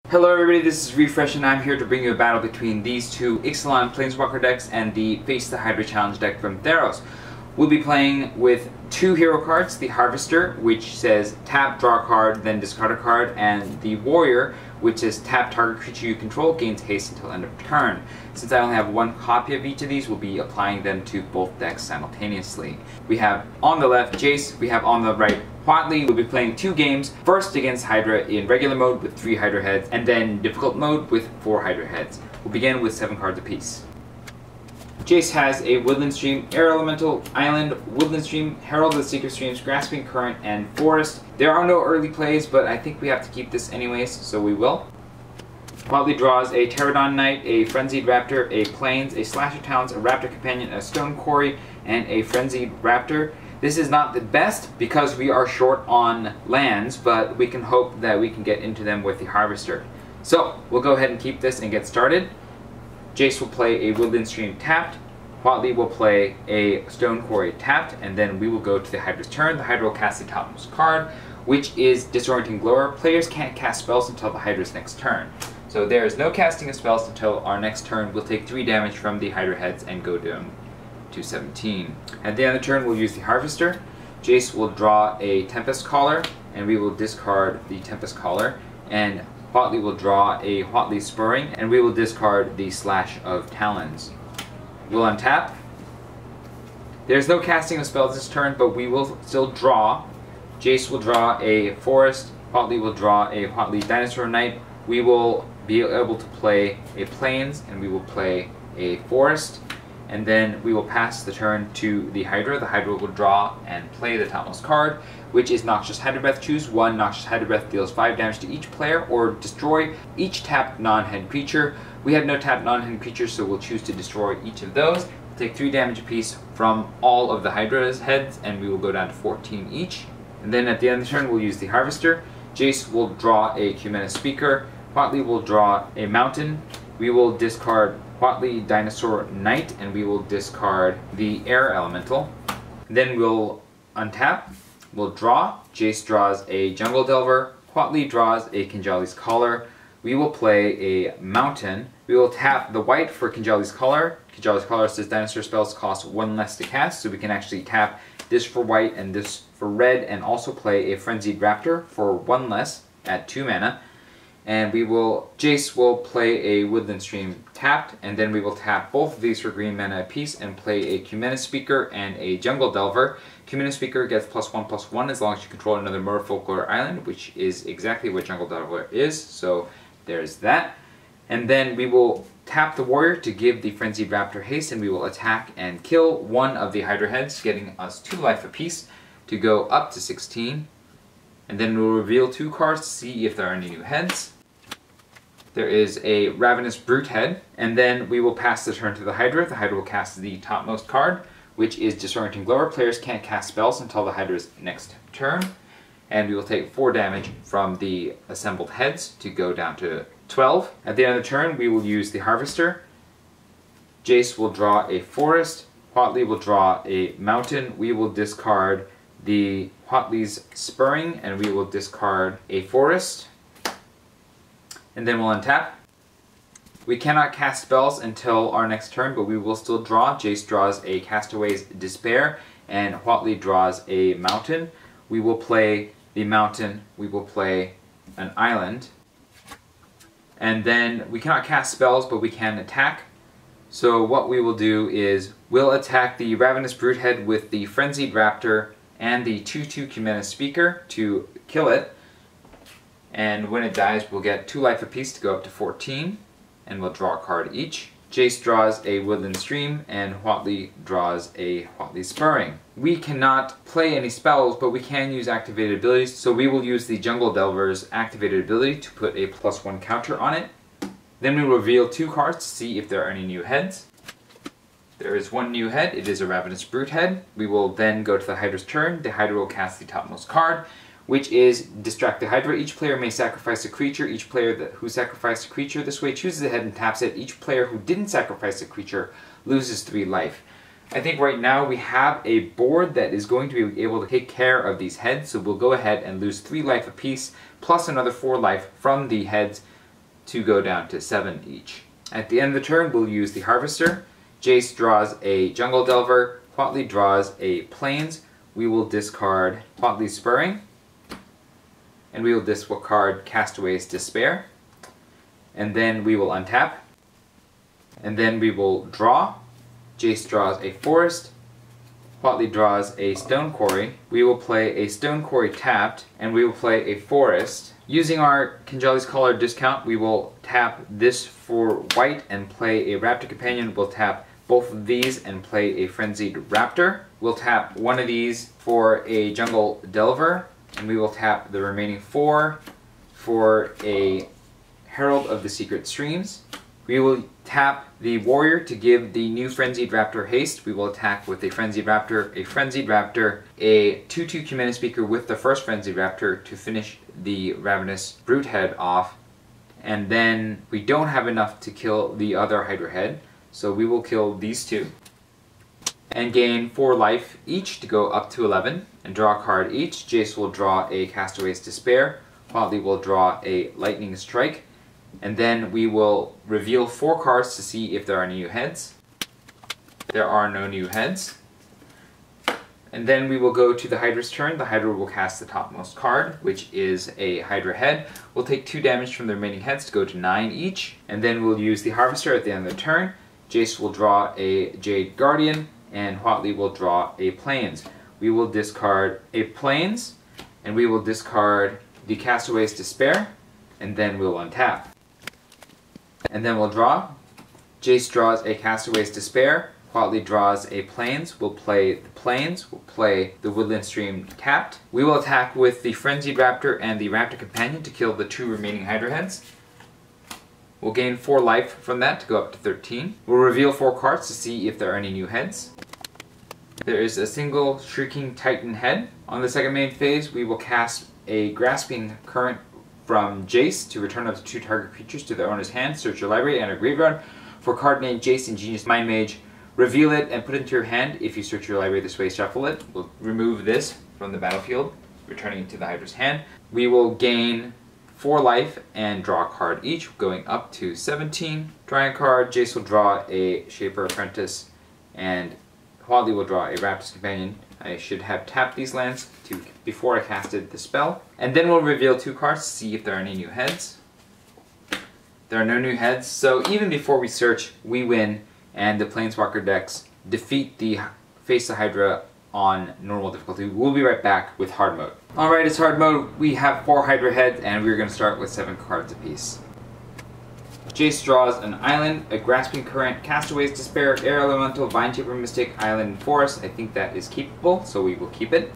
Hello everybody, this is Refresh and I'm here to bring you a battle between these two Ixalan Planeswalker decks and the Face the Hydra challenge deck from Theros. We'll be playing with two hero cards, the Harvester, which says tap, draw a card, then discard a card, and the Warrior, which says tap, target creature you control gains haste until end of turn. Since I only have one copy of each of these, we'll be applying them to both decks simultaneously. We have on the left Jace, we have on the right Huatli. We'll be playing two games, first against Hydra in regular mode with 3 Hydra heads, and then difficult mode with 4 Hydra heads. We'll begin with 7 cards apiece. Jace has a Woodland Stream, Air Elemental, Island, Woodland Stream, Herald of the Secret Streams, Grasping Current, and Forest. There are no early plays, but I think we have to keep this anyways, so we will. Huatli draws a Pterodon Knight, a Frenzied Raptor, a Plains, a Slasher Talons, a Raptor Companion, a Stone Quarry, and a Frenzied Raptor. This is not the best because we are short on lands, but we can hope that we can get into them with the Harvester. So, we'll go ahead and keep this and get started. Jace will play a Woodland Stream tapped, Huatli will play a Stone Quarry tapped, and then we will go to the Hydra's turn. The Hydra will cast the topmost card, which is Disorienting Glower. Players can't cast spells until the Hydra's next turn. So there is no casting of spells until our next turn. We'll take 3 damage from the Hydra heads and go down to 17. At the end of the turn, we'll use the Harvester. Jace will draw a Tempest Caller, and we will discard the Tempest Caller, and Huatli will draw a Huatli Spurring, and we will discard the Slash of Talons. We'll untap. There's no casting of spells this turn, but we will still draw. Jace will draw a Forest, Huatli will draw a Huatli Dinosaur Knight. We will be able to play a Plains, and we will play a Forest. And then we will pass the turn to the Hydra. The Hydra will draw and play the topmost card, which is Noxious Hydra Breath. Choose one. Noxious Hydra Breath deals 5 damage to each player, or destroy each tapped non-hand creature. We have no tapped non-hand creatures, so we'll choose to destroy each of those. We'll take 3 damage apiece from all of the Hydra's heads, and we will go down to 14 each. And then at the end of the turn, we'll use the Harvester. Jace will draw a Cumena Speaker. Huatli will draw a Mountain. We will discard Huatli Dinosaur Knight, and we will discard the Air Elemental. Then we'll untap, we'll draw. Jace draws a Jungle Delver, Huatli draws a Kinjali's Collar. We will play a Mountain. We will tap the white for Kinjali's Collar. Kinjali's Collar says dinosaur spells cost 1 less to cast, so we can actually tap this for white and this for red, and also play a Frenzied Raptor for 1 less at 2 mana. And Jace will play a Woodland Stream tapped, and then we will tap both of these for green mana apiece and play a Cumena Speaker and a Jungle Delver. Cumena Speaker gets +1/+1 as long as you control another Merfolk or island, which is exactly what Jungle Delver is, so there's that. And then we will tap the Warrior to give the Frenzied Raptor haste, and we will attack and kill one of the Hydra heads, getting us 2 life apiece to go up to 16. And then we'll reveal 2 cards to see if there are any new heads. There is a Ravenous Brute head, and then we will pass the turn to the Hydra. The Hydra will cast the topmost card, which is Disorienting Glower. Players can't cast spells until the Hydra's next turn, and we will take 4 damage from the assembled heads to go down to 12. At the end of the turn, we will use the Harvester. Jace will draw a Forest, Huatli will draw a Mountain. We will discard the Huatli's Spurring, and we will discard a Forest. And then we'll untap. We cannot cast spells until our next turn, but we will still draw. Jace draws a Castaway's Despair, and Huatli draws a Mountain. We will play the Mountain, we will play an Island. And then we cannot cast spells, but we can attack. So what we will do is, we'll attack the Ravenous Brute head with the Frenzied Raptor and the 2/2 Cumena Speaker to kill it. And when it dies, we'll get 2 life apiece to go up to 14, and we'll draw a card each. Jace draws a Woodland Stream, and Huatli draws a Huatli Spurring. We cannot play any spells, but we can use activated abilities, so we will use the Jungle Delver's activated ability to put a +1 counter on it. Then we will reveal 2 cards to see if there are any new heads. There is 1 new head. It is a Ravenous Brute head. We will then go to the Hydra's turn. The Hydra will cast the topmost card, which is Distract the Hydra. Each player may sacrifice a creature. Each player who sacrificed a creature this way chooses a head and taps it. Each player who didn't sacrifice a creature loses 3 life. I think right now we have a board that is going to be able to take care of these heads, so we'll go ahead and lose 3 life apiece, plus another 4 life from the heads to go down to 7 each. At the end of the turn, we'll use the Harvester. Jace draws a Jungle Delver. Huatli draws a Plains. We will discard Huatli's Spurring. And we will discard Castaway's Despair. And then we will untap. And then we will draw. Jace draws a Forest. Huatli draws a Stone Quarry. We will play a Stone Quarry tapped, and we will play a Forest. Using our Kinjali's Collar discount, we will tap this for white and play a Raptor Companion. We'll tap both of these and play a Frenzied Raptor. We'll tap one of these for a Jungle Delver, and we will tap the remaining 4 for a Herald of the Secret Streams. We will tap the Warrior to give the new Frenzied Raptor haste. We will attack with a Frenzied Raptor, a 2/2 Commander Speaker with the first Frenzied Raptor to finish the Ravenous Brute Head off. And then we don't have enough to kill the other Hydra Head, so we will kill these 2. And gain 4 life each to go up to 11, and draw a card each. Jace will draw a Castaway's Despair. Huatli will draw a Lightning Strike. And then we will reveal 4 cards to see if there are any new heads. There are no new heads. And then we will go to the Hydra's turn. The Hydra will cast the topmost card, which is a Hydra head. We'll take 2 damage from the remaining heads to go to 9 each. And then we'll use the Harvester at the end of the turn. Jace will draw a Jade Guardian, and Huatli will draw a Plains. We will discard a Plains, and we will discard the Castaway's Despair, and then we'll untap. And then we'll draw. Jace draws a Castaway's Despair. Huatli draws a Plains. We'll play the Plains. We'll play the Woodland Stream tapped. We will attack with the Frenzied Raptor and the Raptor Companion to kill the 2 remaining Hydra heads. We'll gain 4 life from that to go up to 13. We'll reveal 4 cards to see if there are any new heads. There is a single Shrieking Titan head. On the second main phase, we will cast a Grasping Current from Jace to return up to 2 target creatures to their owner's hand. Search your library and a graveyard for a card named Jace Ingenious Mind Mage. Reveal it and put it into your hand. If you search your library this way, shuffle it. We'll remove this from the battlefield, returning it to the Hydra's hand. We will gain 4 life and draw a card each, going up to 17. Drawing a card, Jace will draw a Shaper Apprentice, and Huatli will draw a Raptor's Companion. I should have tapped these lands before I casted the spell. And then we'll reveal 2 cards to see if there are any new heads. There are no new heads, so even before we search, we win, and the Planeswalker decks defeat the Face the Hydra on normal difficulty. We'll be right back with hard mode. Alright, it's hard mode. We have 4 Hydra heads, and we're going to start with 7 cards apiece. Jace draws an island, a Grasping Current, Castaway's Despair, Air Elemental, Vine Taper Mystic, Island, and Forest. I think that is keepable, so we will keep it.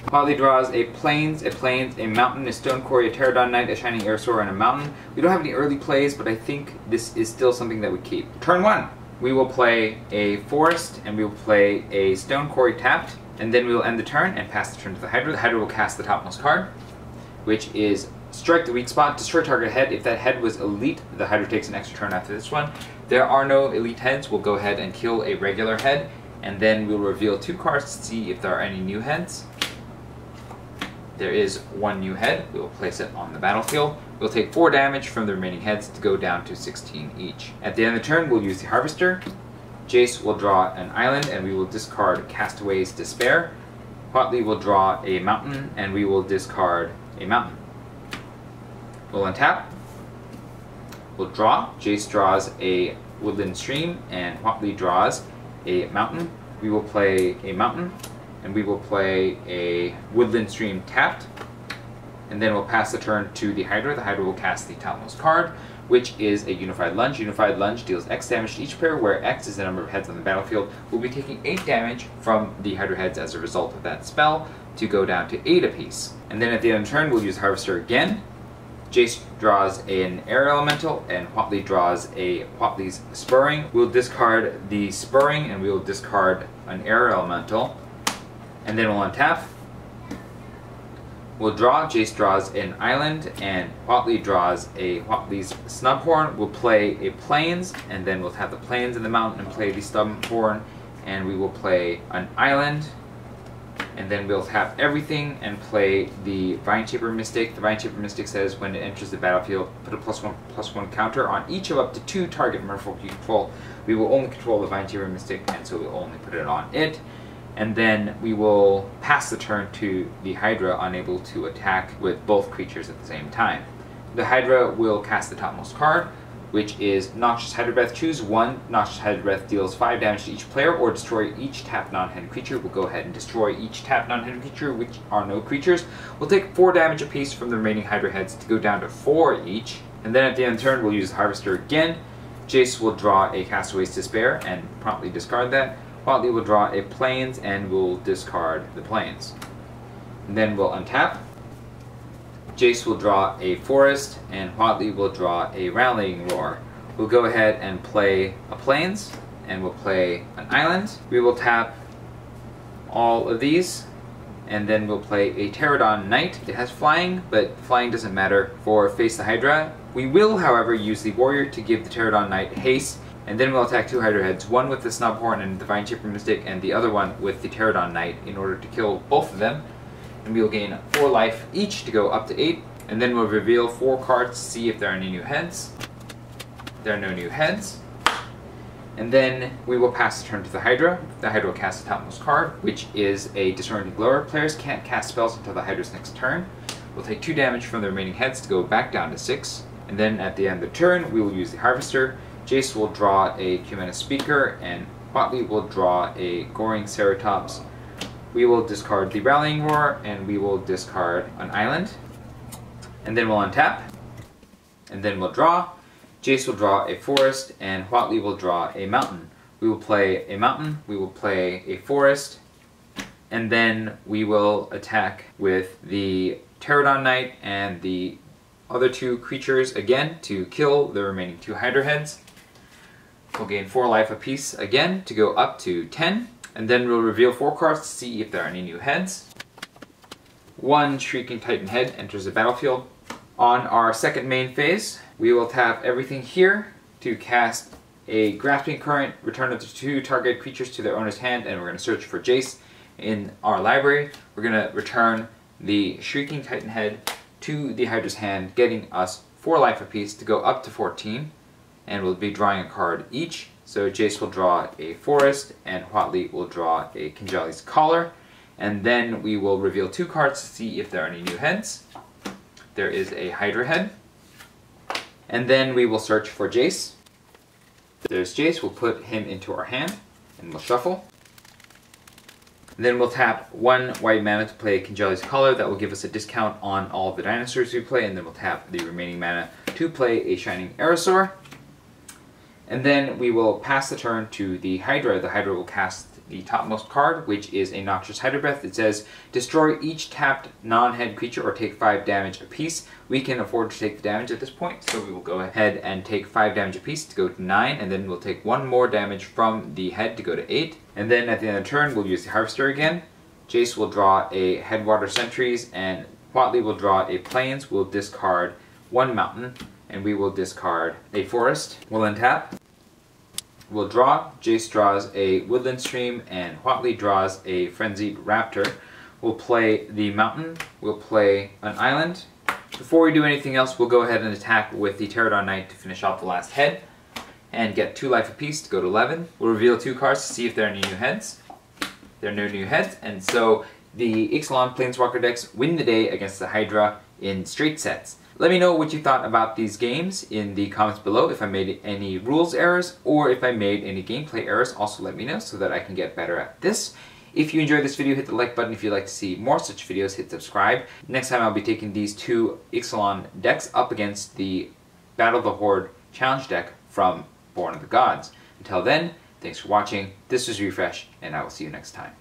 Huatli draws a Plains, a Mountain, a Stone Quarry, a Pterodon Knight, a Shining Aerosaur, and a Mountain. We don't have any early plays, but I think this is still something that we keep. Turn 1, we will play a Forest, and we will play a Stone Quarry tapped, and then we will end the turn and pass the turn to the Hydra. The Hydra will cast the topmost card, which is Strike the Weak Spot, destroy target head. If that head was elite, the Hydra takes an extra turn after this one. There are no elite heads. We'll go ahead and kill a regular head, and then we'll reveal 2 cards to see if there are any new heads. There is 1 new head. We will place it on the battlefield. We'll take 4 damage from the remaining heads to go down to 16 each. At the end of the turn, we'll use the Harvester. Jace will draw an island, and we will discard Castaway's Despair. Huatli will draw a mountain, and we will discard a mountain. We'll untap. We'll draw. Jace draws a Woodland Stream, and Huatli draws a mountain. We will play a mountain, and we will play a Woodland Stream tapped. And then we'll pass the turn to the Hydra. The Hydra will cast the topmost card, which is a Unified Lunge. Unified Lunge deals X damage to each player, where X is the number of heads on the battlefield. We'll be taking 8 damage from the Hydra heads as a result of that spell to go down to 8 apiece. And then at the end of the turn, we'll use Harvester again. Jace draws an Air Elemental, and Huatli draws a Huatli's Spurring. We'll discard the Spurring, and we will discard an Air Elemental. And then we'll untap. We'll draw. Jace draws an island, and Huatli draws a Huatli's Snubhorn. We'll play a Plains, and then we'll tap the Plains in the mountain and play the Snubhorn, and we will play an island. And then we'll tap everything and play the Vine Shaper Mystic. The Vine Shaper Mystic says when it enters the battlefield, put a +1/+1 counter on each of up to 2 target merfolk you control. We will only control the Vine Shaper Mystic, and so we'll only put it on it. And then we will pass the turn to the Hydra, unable to attack with both creatures at the same time. The Hydra will cast the topmost card, which is Noxious Hydra Breath. Choose one. Noxious Hydra Breath deals 5 damage to each player, or destroy each tapped non-hand creature. We'll go ahead and destroy each tapped non-hand creature, which are no creatures. We'll take 4 damage apiece from the remaining Hydra heads to go down to 4 each. And then at the end of the turn, we'll use the Harvester again. Jace will draw a Castaway's Despair and promptly discard that. Huatli will draw a Plains and will discard the Plains. And then we'll untap. Jace will draw a Forest, and Huatli will draw a Rallying Roar. We'll go ahead and play a Plains, and we'll play an Island. We will tap all of these, and then we'll play a Pterodon Knight. It has flying, but flying doesn't matter for Face the Hydra. We will, however, use the Warrior to give the Pterodon Knight haste, and then we'll attack 2 Hydra heads, one with the Snubhorn and the Vine Shaper Mystic, and the other one with the Pterodon Knight in order to kill both of them. And we'll gain 4 life each to go up to 8. And then we'll reveal 4 cards to see if there are any new heads. There are no new heads. And then we will pass the turn to the Hydra. The Hydra will cast the topmost card, which is a Disorienting Glower. Players can't cast spells until the Hydra's next turn. We'll take 2 damage from the remaining heads to go back down to 6. And then at the end of the turn, we will use the Harvester. Jace will draw a Cumanus Speaker, and Huatli will draw a Goring Ceratops. We will discard the Rallying Roar, and we will discard an Island. And then we'll untap. And then we'll draw. Jace will draw a Forest, and Huatli will draw a Mountain. We will play a Mountain, we will play a Forest, and then we will attack with the Pterodon Knight and the other 2 creatures again to kill the remaining 2 Hydra heads. We'll gain 4 life apiece again to go up to 10. And then we'll reveal 4 cards to see if there are any new heads. 1 Shrieking Titan head enters the battlefield. On our second main phase, we will tap everything here to cast a Grasping Current, return up to 2 target creatures to their owner's hand, and we're going to search for Jace in our library. We're going to return the Shrieking Titan head to the Hydra's hand, getting us 4 life apiece to go up to 14, and we'll be drawing a card each. So Jace will draw a Forest, and Huatli will draw a Kinjali's Collar. And then we will reveal 2 cards to see if there are any new heads. There is a Hydra head. And then we will search for Jace. There's Jace. We'll put him into our hand, and we'll shuffle. And then we'll tap 1 white mana to play Kinjali's Collar. That will give us a discount on all of the dinosaurs we play. And then we'll tap the remaining mana to play a Shining Aerosaur. And then we will pass the turn to the Hydra. The Hydra will cast the topmost card, which is a Noxious Hydra Breath. It says, destroy each tapped non-head creature or take 5 damage apiece. We can afford to take the damage at this point, so we will go ahead and take 5 damage apiece to go to 9, and then we'll take 1 more damage from the head to go to 8. And then at the end of the turn, we'll use the Harvester again. Jace will draw a Headwater Sentries, and Huatli will draw a Plains. We'll discard 1 Mountain, and we will discard a Forest. We'll untap. We'll draw. Jace draws a Woodland Stream, and Huatli draws a Frenzied Raptor. We'll play the Mountain. We'll play an Island. Before we do anything else, we'll go ahead and attack with the Pterodon Knight to finish off the last head and get 2 life apiece to go to 11. We'll reveal 2 cards to see if there are any new heads. There are no new heads, and so the Ixalan Planeswalker decks win the day against the Hydra in straight sets. Let me know what you thought about these games in the comments below. If I made any rules errors or if I made any gameplay errors, also let me know so that I can get better at this. If you enjoyed this video, hit the like button. If you'd like to see more such videos, hit subscribe. Next time I'll be taking these 2 Ixalan decks up against the Battle of the Horde challenge deck from Born of the Gods. Until then, thanks for watching. This was Refresh, and I will see you next time.